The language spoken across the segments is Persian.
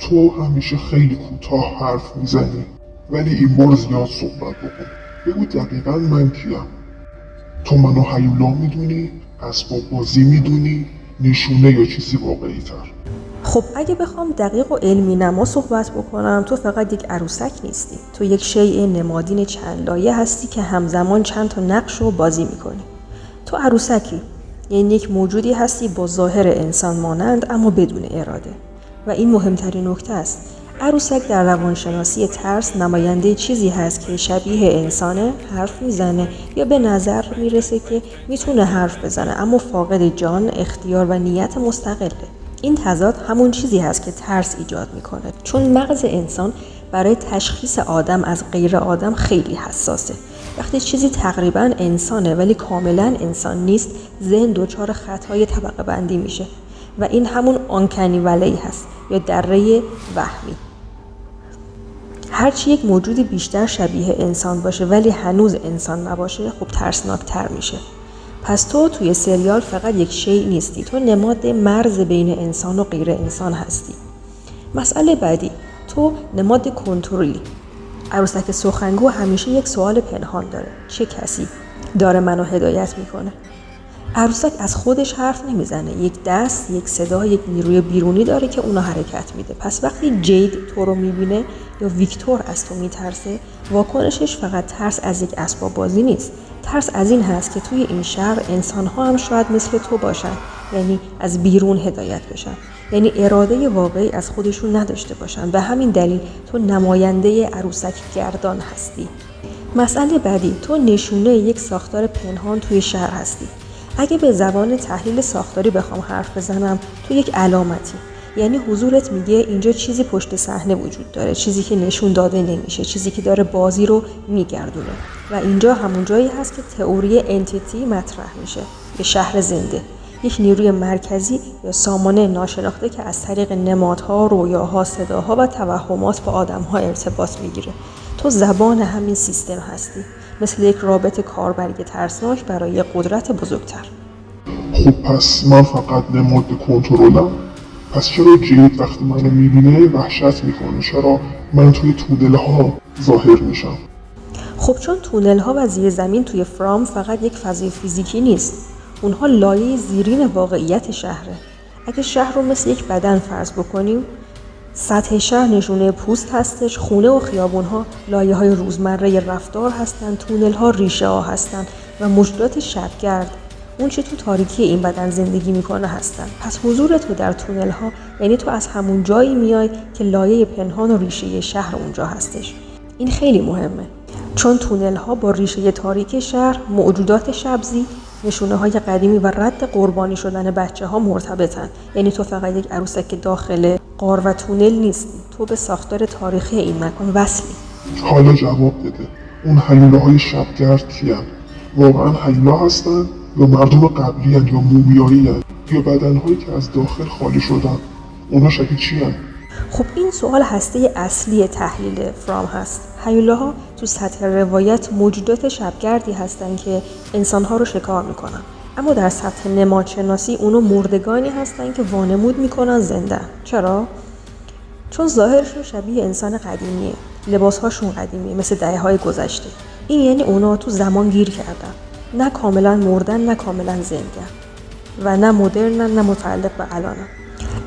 تو همیشه خیلی کوتاه حرف میزنی، ولی این بار زیاد صحبت بکن. بگو دقیقا من کیم؟ تو منو هیولا میدونی؟ اسباب بازی میدونی؟ نشونه یا چیزی واقعی تر؟ خب اگه بخوام دقیق و علمی نما صحبت بکنم، تو فقط یک عروسک نیستی. تو یک شیء نمادین چند لایه هستی که همزمان چند تا نقش رو بازی میکنی. تو عروسکی، یعنی یک موجودی هستی با ظاهر انسان مانند اما بدون اراده. و این مهمترین نکته است. عروسک در روانشناسی ترس نماینده چیزی هست که شبیه انسانه، حرف میزنه یا به نظر میرسه که میتونه حرف بزنه اما فاقد جان، اختیار و نیت مستقله. این تضاد همون چیزی هست که ترس ایجاد میکنه، چون مغز انسان برای تشخیص آدم از غیر آدم خیلی حساسه. وقتی چیزی تقریبا انسانه ولی کاملا انسان نیست، ذهن دچار خطای طبقه بندی میشه و این همون آنکنی ولی هست یا دره وهمی. هرچی یک موجودی بیشتر شبیه انسان باشه ولی هنوز انسان نباشه، خب ترسناکتر میشه. پس تو توی سریال فقط یک شیء نیستی، تو نماد مرز بین انسان و غیر انسان هستی. مسئله بعدی، تو نماد کنترلی. عروسک سخنگو همیشه یک سوال پنهان داره: چه کسی داره منو هدایت میکنه؟ عروسک از خودش حرف نمیزنه، یک دست، یک صدا، یک نیروی بیرونی داره که اونو حرکت میده. پس وقتی جید تو رو میبینه یا ویکتور از تو میترسه، واکنشش فقط ترس از یک اسباب بازی نیست. ترس از این هست که توی این شهر انسان‌ها هم شاید مثل تو باشن، یعنی از بیرون هدایت بشن، یعنی اراده واقعی از خودشون نداشته باشن. به همین دلیل تو نماینده عروسک گردان هستی. مسئله بعدی، تو نشونه یک ساختار پنهان توی شهر هستی. اگه به زبان تحلیل ساختاری بخوام حرف بزنم، تو یک علامتی، یعنی حضورت میگه اینجا چیزی پشت صحنه وجود داره، چیزی که نشون داده نمیشه، چیزی که داره بازی رو میگردونه. و اینجا همون جایی هست که تئوری انتیتی مطرح میشه، یه شهر زنده، یک نیروی مرکزی یا سامانه ناشناخته که از طریق نمادها، رویاها، صداها و توهمات با آدمها ارتباط میگیره. تو زبان همین سیستم هستی، مثل یک رابط کاربری ترسناک برای قدرت بزرگتر. خب پس من فقط نماد کنترلم؟ پس چرا جید وقتی منو میبینه وحشت میکنه؟ چرا من توی تونل ها ظاهر میشم؟ خب چون تونل ها و زیر زمین توی فرام فقط یک فضای فیزیکی نیست، اونها لایه زیرین واقعیت شهره. اگه شهر رو مثل یک بدن فرض بکنیم، سطح شهر نشونه پوست هستش، خونه و خیابون ها لایه های روزمره رفتار هستن، تونل ها ریشه ها هستن و موجودات شبگرد، اون چه تو تاریکی این بدن زندگی میکنه هستن. پس حضور تو در تونل ها یعنی تو از همون جایی میای که لایه پنهان و ریشه شهر اونجا هستش. این خیلی مهمه، چون تونل ها با ریشه تاریک شهر، موجودات شبزی، نشونه های قدیمی و رد قربانی شدن بچه ها مرتبطن. یعنی تو فقط یک عروسک داخل غار و تونل نیستی، تو به ساختار تاریخی این مکان وصلی. حالا جواب بده، اون هیولاهای شبگرد کیان؟ واقعا هیولا هستن یا مردم قبلی هن، یا مومیایی هن، یا بدنهایی که از داخل خالی شدن؟ اونا شکل چی هن؟ خب این سوال هسته اصلی تحلیل فرام هست. هیولاها تو سطح روایت موجودات شبگردی هستن که انسانها رو شکار میکنن، اما در سطح نمادشناسی اونو مردگانی هستن که وانمود میکنن زنده. چرا؟ چون ظاهرشون شبیه انسان قدیمیه، لباسهاشون قدیمیه مثل دهه‌های گذشته. این یعنی اونا تو زمان گیر کردن، نه کاملا مردن نه کاملا زنده و نه مدرنن نه متعلق به الانن.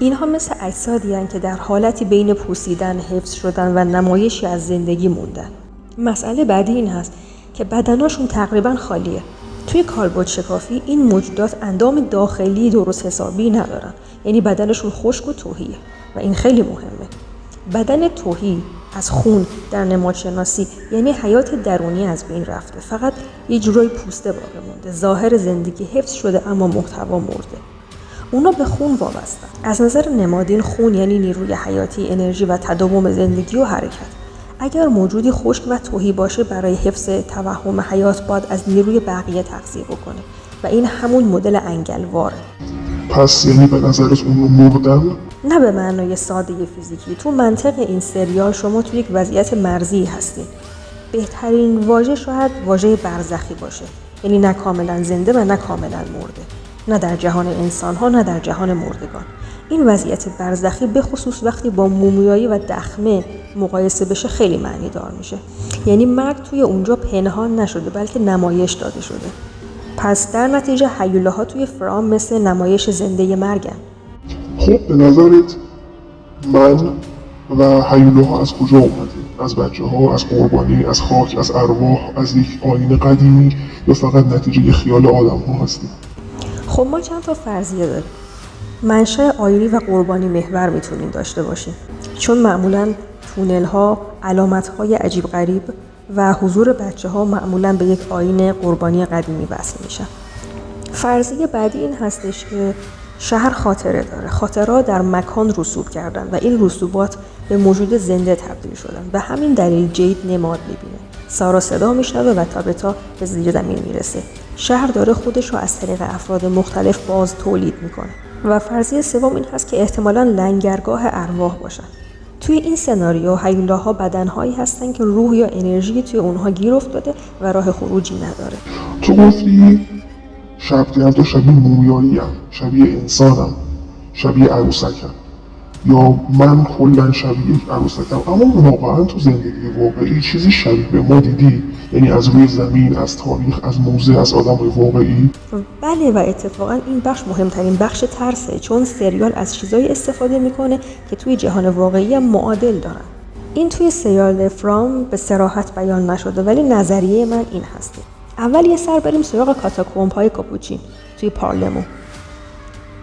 اینها مثل اجسادی هستند که در حالتی بین پوسیدن، حفظ شدن و نمایشی از زندگی موندن. مسئله بعدی این هست که بدناشون تقریبا خالیه. توی کالبد شکافی این موجودات اندام داخلی درست حسابی ندارن، یعنی بدنشون خشک و تهیه و این خیلی مهمه. بدن تهی از خون در نمادشناسی یعنی حیات درونی از بین رفته، فقط یه جورای پوسته باقی مونده، ظاهر زندگی حفظ شده اما محتوا مرده. اونا به خون وابستن. از نظر نمادین خون یعنی نیروی حیاتی، انرژی و تداوم زندگی و حرکت. اگر موجودی خشک و تهی باشه، برای حفظ توهم حیات باید از نیروی بقیه تغذیه بکنه و این همون مدل انگلواره. پس یعنی به نظرت اونو مردن؟ نه به معنای ساده فیزیکی. تو منطق این سریال شما تو یک وضعیت مرزی هستید. بهترین واژه شاید واژه برزخی باشه، یعنی نه کاملا زنده و نه کاملا مرده، نه در جهان انسان‌ها نه در جهان مردگان. این وضعیت برزخی به خصوص وقتی با مومیایی و دخمه مقایسه بشه خیلی معنی دار میشه. یعنی مرگ توی اونجا پنهان نشده بلکه نمایش داده شده. پس در نتیجه هیولاها توی فرام مثل نمایش زنده مرگن. خب به نظرت من و هیولاها از کجا اومدیم؟ از بچه ها، از قربانی، از خاک، از ارواح، از یک آیین قدیمی، یا فقط نتیجه خیال آدم ها هستیم؟ خب ما چند تا فرضیه داریم. منشأ آیینی و قربانی محور میتونیم داشته باشیم، چون معمولاً تونل ها، علامت های عجیب غریب و حضور بچه ها معمولاً به یک آیین قربانی قدیمی وصل میشن. فرضیه بعدی این هستش که شهر خاطره داره. خاطرها در مکان رسوب کردن و این رسوبات به موجود زنده تبدیل شدن. به همین دلیل جید نماد میبینه. سارا صدا میشنوه و تا به زیر زمین میرسه. شهر داره خودش رو از طریق افراد مختلف باز تولید میکنه. و فرضیه سوم این هست که احتمالاً لنگرگاه ارواح باشن. توی این سناریو هیولاها بدنهایی هستن که روح یا انرژی توی اونها گیر افتاده و راه خروجی نداره. تو گفتی شبگردا شبیه مومیایی هم، شبیه انسانم، شبیه عروسکم، یا من کلا شبیه عروسکم. اما واقعا تو زندگی واقعی چیزی شبیه به ما دیدی؟ یعنی از روی زمین، از تاریخ، از موزه، از آدم واقعی؟ بله، و اتفاقا این بخش مهمترین بخش ترسه، چون سریال از چیزایی استفاده میکنه که توی جهان واقعی هم معادل دارن. این توی سریال فرام به صراحت بیان نشده، ولی نظریه من این هسته. اول یه سر بریم سراغ کاتاکومب‌های کاپوچین توی پارلمو.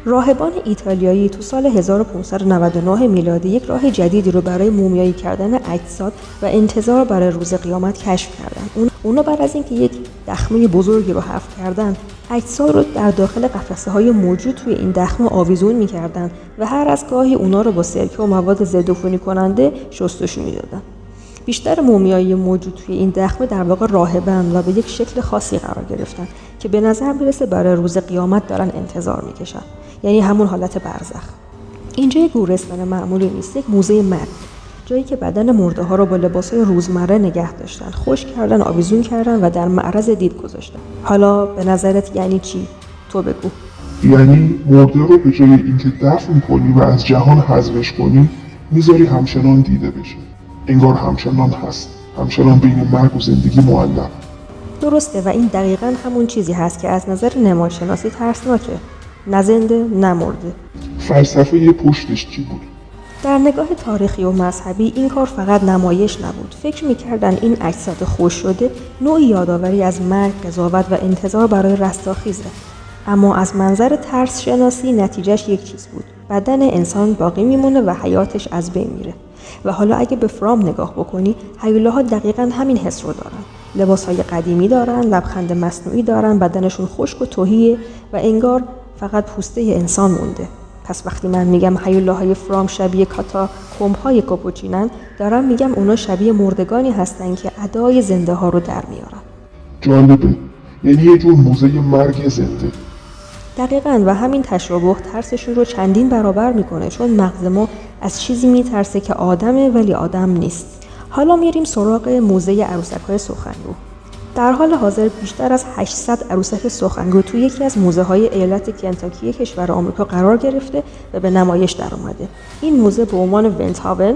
راهبان ایتالیایی تو سال 1599 میلادی یک راه جدیدی رو برای مومیایی کردن اجساد و انتظار برای روز قیامت کشف کردن. اونا بعد از اینکه یک دخمه بزرگی رو حفر کردن، اجساد رو در داخل قفسه‌های موجود توی این دخمه آویزون می‌کردن و هر از گاهی اونا رو با سرکه و مواد ضدعفونی کننده شستشو می‌دادن. بیشتر مومیایی موجود توی این دخمه در واقع راهبن و به یک شکل خاصی قرار گرفتن که به نظر میرسه برای روز قیامت دارن انتظار میکشن، یعنی همون حالت برزخ. اینجا یک گورستان معمولی نیست، یک موزه مرگ، جایی که بدن مرده ها رو با لباسای روزمره نگه داشتن، خشک کردن، آویزون کردن و در معرض دید گذاشتن. حالا به نظرت یعنی چی؟ تو بگو. یعنی مرده رو به جای اینکه دفن کنی و از جهان حذفش کنی، میذاری همچنان دیده بشه، انگار همچنان هست، همچنان بین مرگ و زندگی معلق. درسته، و این دقیقاً همون چیزی هست که از نظر نمادشناسی ترسناکه. نه زنده نه مرده. فلسفه پشتش چی بود؟ در نگاه تاریخی و مذهبی این کار فقط نمایش نبود. فکر می‌کردن این اجساد خشک شده نوعی یادآوری از مرگ، قضاوت و انتظار برای رستاخیزه. اما از منظر ترس شناسی نتیجهش یک چیز بود. بدن انسان باقی میمونه و حیاتش از بین میره. و حالا اگه به فرام نگاه بکنی، هیولاها دقیقاً همین حس رو دارن. لباسهای قدیمی دارن، لبخند مصنوعی دارن، بدنشون خشک و تهیه و انگار فقط پوسته انسان مونده. پس وقتی من میگم هیولاهای فرام شبیه کاتاکومب‌های کاپوچینن، دارم میگم اونا شبیه مردگانی هستن که ادای زنده ها رو در میارن. جالبه، یعنی یه جور موزه مرگ زنده. دقیقاً، و همین تشابه ترسشون رو چندین برابر میکنه، چون مغز ما از چیزی میترسه که آدمه ولی آدم نیست. حالا میریم سراغ موزه عروسک‌های سخنگو. در حال حاضر بیشتر از 800 عروسک سخنگو توی یکی از موزه‌های ایالت کنتاکی کشور آمریکا قرار گرفته و به نمایش در اومده. این موزه به عنوان ونتهاون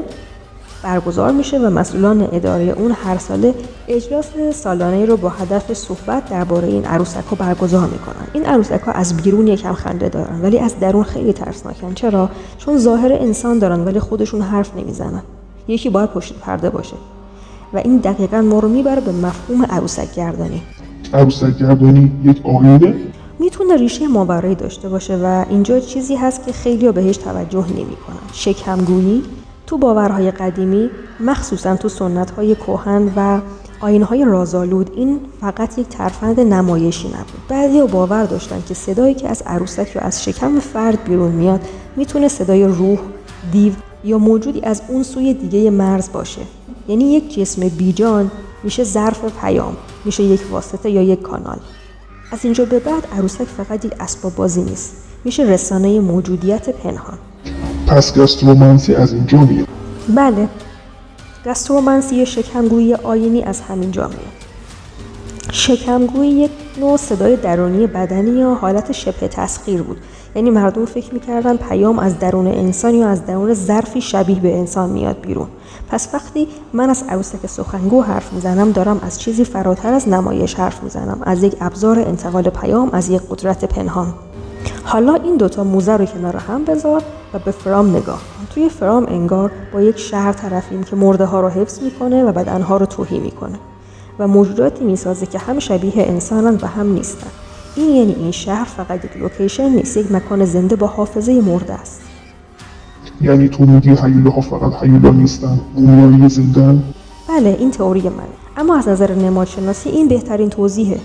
برگزار میشه و مسئولان اداره اون هر ساله اجلاس سالانه‌ای رو با هدف صحبت درباره این عروسک‌ها برگزار میکنن. این عروسک‌ها از بیرون یکم خنده دارن ولی از درون خیلی ترسناکن. چرا؟ چون ظاهر انسان دارن ولی خودشون حرف نمیزنن. یکی باید پشت پرده باشه. و این دقیقاً ما رو میبره به مفهوم عروسک گردانی. عروسک گردانی یک آیینه؟ میتونه ریشه ماورایی داشته باشه و اینجا چیزی هست که خیلی‌ها بهش توجه نمی‌کنن. شکمگویی تو باورهای قدیمی، مخصوصاً تو سنت‌های کهن و آیین‌های رازآلود، این فقط یک ترفند نمایشی نبود. بعضی‌ها باور داشتن که صدایی که از عروسک یا از شکم فرد بیرون میاد میتونه صدای روح، دیو یا موجودی از اون سوی دیگه مرز باشه. یعنی یک جسم بیجان میشه ظرف پیام، میشه یک واسطه یا یک کانال. از اینجا به بعد عروسک فقط یک اسباب بازی نیست، میشه رسانه موجودیت پنهان. پس گاسترومنسی از اینجا میاد؟ بله، گاسترومنسی یا شکمگویی آیینی از همینجا میاد. شکمگویی یک نوع صدای درونی بدنی یا حالت شبه تسخیر بود یعنی مردم فکر میکردن پیام از درون انسان یا از درون ظرفی شبیه به انسان میاد بیرون. پس وقتی من از عروسک سخنگو حرف میزنم دارم از چیزی فراتر از نمایش حرف میزنم، از یک ابزار انتقال پیام، از یک قدرت پنهان. حالا این دوتا موزه رو کنار هم بذار و به فرام نگاه کن. توی فرام انگار با یک شهر طرفیم که مرده ها رو حفظ میکنه و بدنها رو تهی میکنه و موجوداتی میسازه که هم شبیه انسانن و هم نیستن. این یعنی این شهر فقط یک لوکیشن نیست، یک مکان زنده با حافظه مرده است. یعنی تو میگی هیولاها فقط هیولا نیستن، مومیایی زندن؟ بله، این تئوری منه. اما از نظر نمادشناسی این بهترین توضیحه.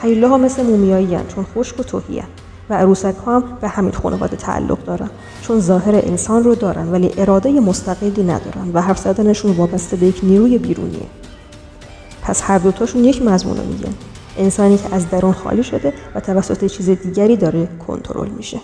هیولاها مثل مومیایی هستند چون خشک و تهی هستند و عروسک ها هم به همین خانواده تعلق دارن چون ظاهر انسان رو دارن ولی اراده مستقلی ندارن و حرف زدنشون وابسته به یک نیروی بیرونیه. پس هر دوتاشون یک مضمون رو میگن، انسانی که از درون خالی شده و توسط چیز دیگری داره کنترل میشه.